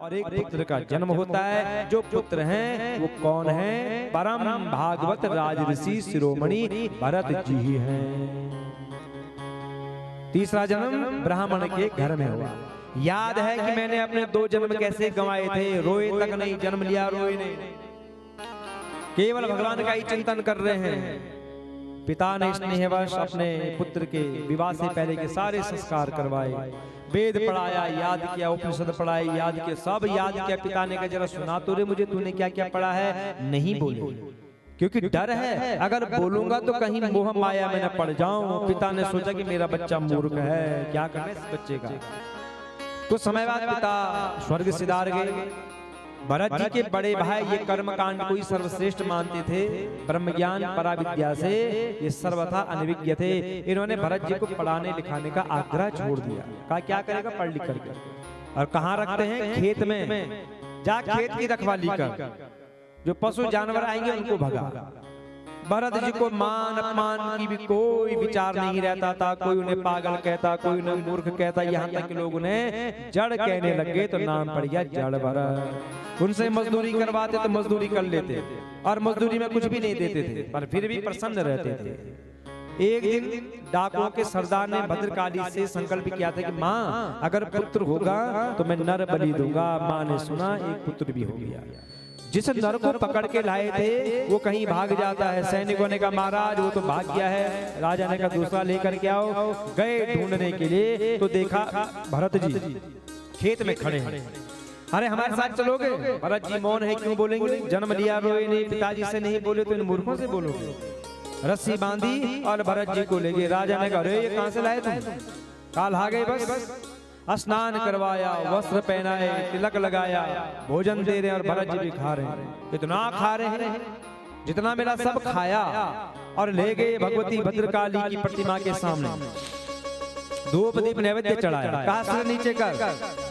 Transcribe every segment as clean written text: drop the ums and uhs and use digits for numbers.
और एक पुत्र का जन्म होता है। जो पुत्र हैं वो कौन है? परम भागवत राजऋषि शिरोमणि भरत जी ही हैं। तीसरा जन्म ब्राह्मण के घर में हुआ। याद है कि मैंने अपने 2 जन्म कैसे गंवाए थे। रोए तक नहीं, जन्म लिया रोए नहीं, केवल भगवान का ही चिंतन कर रहे हैं। पिता ने स्नेहवश अपने पुत्र के विवाह से पहले के सारे संस्कार करवाए, वेद पढ़ाया, याद किया, उपनिषद पढ़ाई, याद किया, सब याद किया। पिता ने कहा जरा सुना तो रे मुझे, तूने क्या क्या पढ़ा है। नहीं बोले, क्योंकि डर है अगर बोलूंगा तो कहीं मोह माया में न पड़ जाऊं। पिता ने सोचा कि मेरा बच्चा मूर्ख है, क्या करें इस बच्चे का। कुछ समय बाद पिता स्वर्ग सिधार गए। भरत जी के बड़े भाई ये कर्मकांड को ही सर्वश्रेष्ठ मानते थे। ब्रह्म ज्ञान पराविद्या से ये सर्वथा अनभिज्ञ थे। इन्होंने भरत जी को पढ़ाने लिखाने का आग्रह छोड़ दिया। कहा क्या करेगा पढ़ लिख करके। और कहाँ रखते हैं? खेत में। जा खेत की रखवाली कर, जो पशु जानवर आएंगे उनको भगा। भरत जी को मान अपमान की भी कोई विचार नहीं रहता था। कोई उन्हें पागल कहता, कोई उन्हें मूर्ख कहता, यहाँ तक कि लोग उन्हें जड़ कहने लगे तो नाम पड़ गया जड़ भरत। उनसे मजदूरी करवाते तो मजदूरी कर लेते और मजदूरी में कुछ भी नहीं देते थे, पर फिर भी प्रसन्न रहते थे। एक दिन डाकुओं के सरदार ने भद्रकाली से संकल्प किया था कि माँ अगर पुत्र होगा तो मैं नर बलि दूंगा। माँ ने सुना, एक पुत्र भी हो गया। जिस नर को पकड़ के लाए थे वो कहीं भाग जाता है। सैनिकों ने कहा महाराज वो तो भाग गया है। राजा ने कहा दूसरा लेकर के आओ। गए ढूंढने के लिए तो देखा भरत जी खेत में खड़े हैं। अरे हमारे साथ चलोगे? भरत जी मौन है, क्यों बोलेंगे? जन्म लिया रोए नहीं, पिताजी से नहीं बोले तो इन मूर्खों से बोलोगे। रस्सी बांधी और भरत जी को ले गए। राजा ने कहा अरे ये कहां से लाए तुम? काल आ गए बस। स्नान करवाया, वस्त्र पहनाए, तिलक लगाया, भोजन दे रहे और भरत जी भी खा रहे हैं। इतना खा रहे हैं जितना मेरा सब खाया। और ले गए भगवती भद्रकाली की प्रतिमा के सामने। धूप दीप नैवेद्य चढ़ाया। कहा सिर नीचे कर।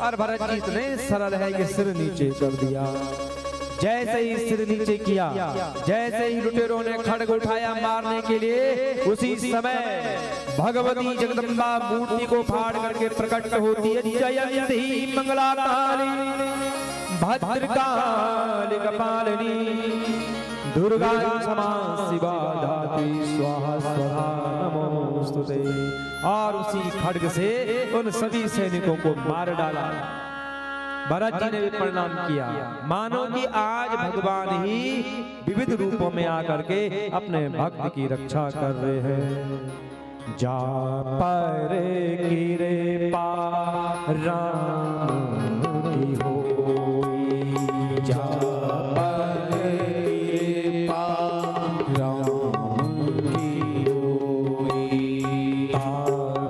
और भरत जी इतने सरल है कि सिर नीचे कर दिया। जैसे ही सिर नीचे किया, जैसे ही लुटेरों ने खड्ग उठाया मारने के लिए, उसी समय भगवती जगदम्बा मूर्ति को फाड़ करके प्रकट होती है। जयंती मंगला काली भद्रकाली कपालिनी दुर्गा क्षमा शिवा धात्री स्वाहा स्वाहा नमोस्तुते। और उसी खड्ग से उन सभी सैनिकों को मार डाला। भरत जी ने भी प्रणाम किया। मानो कि आज भगवान ही विविध रूपों में आकर के अपने भक्त की रक्षा कर रहे हैं। जा पर गिरे पा राम की होई, जा पर गिरे पा राम की होई,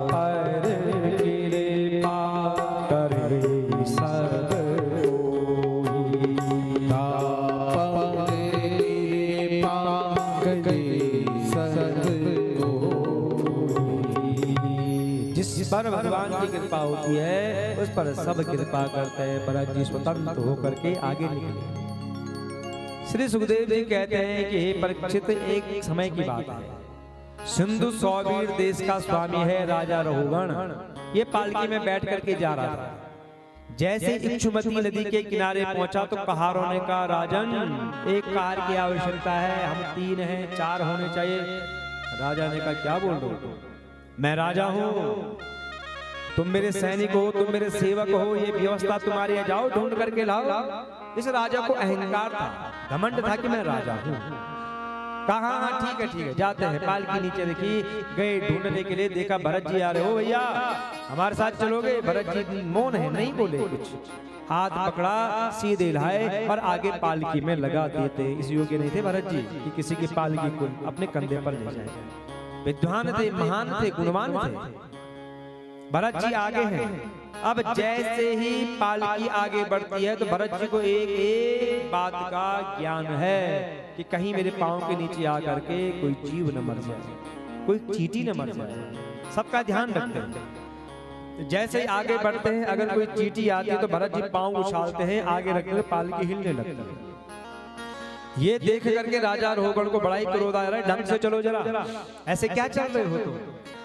पर गिरे पा करे सब कोई, पर गिरे पा करे सब जिस पर भगवान की कृपा होती है उस पर सब कृपा करते हैं। भरत जी स्वतंत्र होकर के आगे निकले। श्री सुखदेव जी कहते हैं कि हे परीक्षित, एक समय की बात है। सिंधु सौवीर देश का स्वामी है राजा रहुगण। ये पालकी में बैठ करके जा रहा था। जैसे इक्षुमती नदी के किनारे पहुंचा तो कहारों ने कहा राजन एक कार की आवश्यकता है, हम 3 हैं, 4 होने चाहिए। राजा ने कहा क्या बोल रहे हो? मैं राजा हूं, तुम मेरे सैनिक हो, तुम मेरे सेवक हो, ये व्यवस्था तुम्हारी है, जाओ ढूंढ करके लाओ। इस राजा को अहंकार था, घमंड था कि मैं राजा हूं। कहा हाँ ठीक है जाते हैं। पालकी नीचे देखी, गए ढूंढने के लिए, देखा भरत जी आ रहे हो, भैया हमारे साथ चलोगे? भरत जी मौन है, नहीं बोले कुछ। हाथ पकड़ा, सीधे लाए और आगे पालकी में लगा देते। इस योग्य नहीं थे भरत जी कि किसी की पालकी को अपने कंधे पर ले जाए। विद्वान थे, महान थे, गुणवान थे। भरत जी आगे हैं। अब जैसे ही पालकी आगे बढ़ती है तो भरत जी को एक बात का ज्ञान है कि कहीं मेरे पांव के नीचे आकर के कोई जीव न मर जाए, कोई चींटी न मर जाए। सबका ध्यान रखते हैं। जैसे ही आगे बढ़ते हैं, अगर कोई चींटी आती है तो भरत जी पांव उछालते हैं, आगे रखते हुए पालकी हिलने लगती है। ये देख करके राजा रोहगण को बड़ा ही क्रोध आ रहा है। ढंग से चलो जरा, ऐसे क्या चल रहे हो तुम?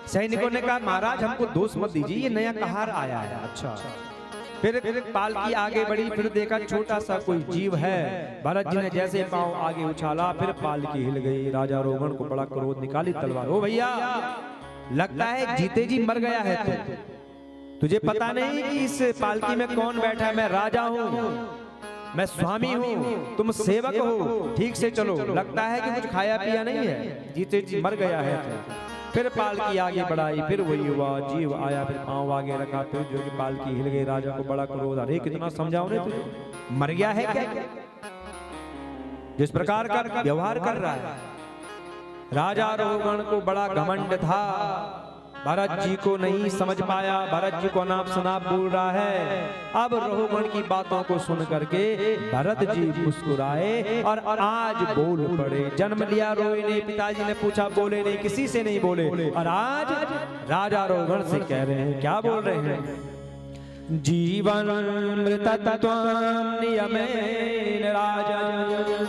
सैनिकों ने कहा महाराज हमको दोष मत दीजिए, ये नया कहार आया है। अच्छा फिर पालकी आगे बढ़ी, फिर देखा छोटा सा कोई जीव है। भरत जी ने जैसे पांव आगे उछाला, फिर पालकी हिल गई। राजा रोगण को बड़ा क्रोध, निकाली तलवार। ओ भैया, लगता है जीते जी मर गया है तू। तुझे पता नहीं कि इस पालकी में कौन बैठा है? मैं राजा हूँ, मैं स्वामी हूँ, तुम सेवक हो, ठीक से चलो। लगता है कि कुछ खाया पिया नहीं है, जीते जी मर गया है तू। फिर पालकी आगे बढ़ाई, फिर वही हुआ, जीव आया, फिर पांव आगे रखा, फिर जो कि पालकी हिल गई। राजा को बड़ा क्रोध, अरे कितना समझाओ ने तुझे, मर गया है क्या? जिस प्रकार का व्यवहार कर रहा है। राजा रोगण को बड़ा घमंड था, भरत जी को नहीं समझ पाया। भरत जी को अनाप शनाप बोल रहा है। अब रोगण की बातों को सुन करके भरत जी मुस्कुराए और आज बोल पड़े। जन्म लिया रोए नहीं, पिताजी ने पूछा बोले नहीं, किसी से नहीं बोले। और आज राजा रोगण से कह रहे हैं, क्या बोल रहे हैं? जीवन मृतत्वं नियमेन राजन्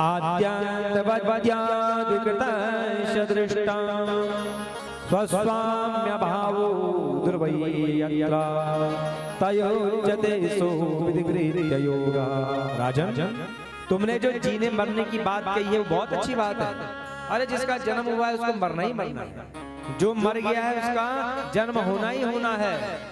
आद्यन्तवद्याद्विकृतस्य दृष्टम् स्वस्वाम्य भावो दुर्वैयत्र तयोच्यते सो विधिगृह्य योगा। राजन, तुमने जो जीने मरने की बात कही है वो बहुत अच्छी बात है। अरे जिसका जन्म हुआ है उसको मरना ही मरना है, जो मर गया है उसका जन्म होना ही होना है।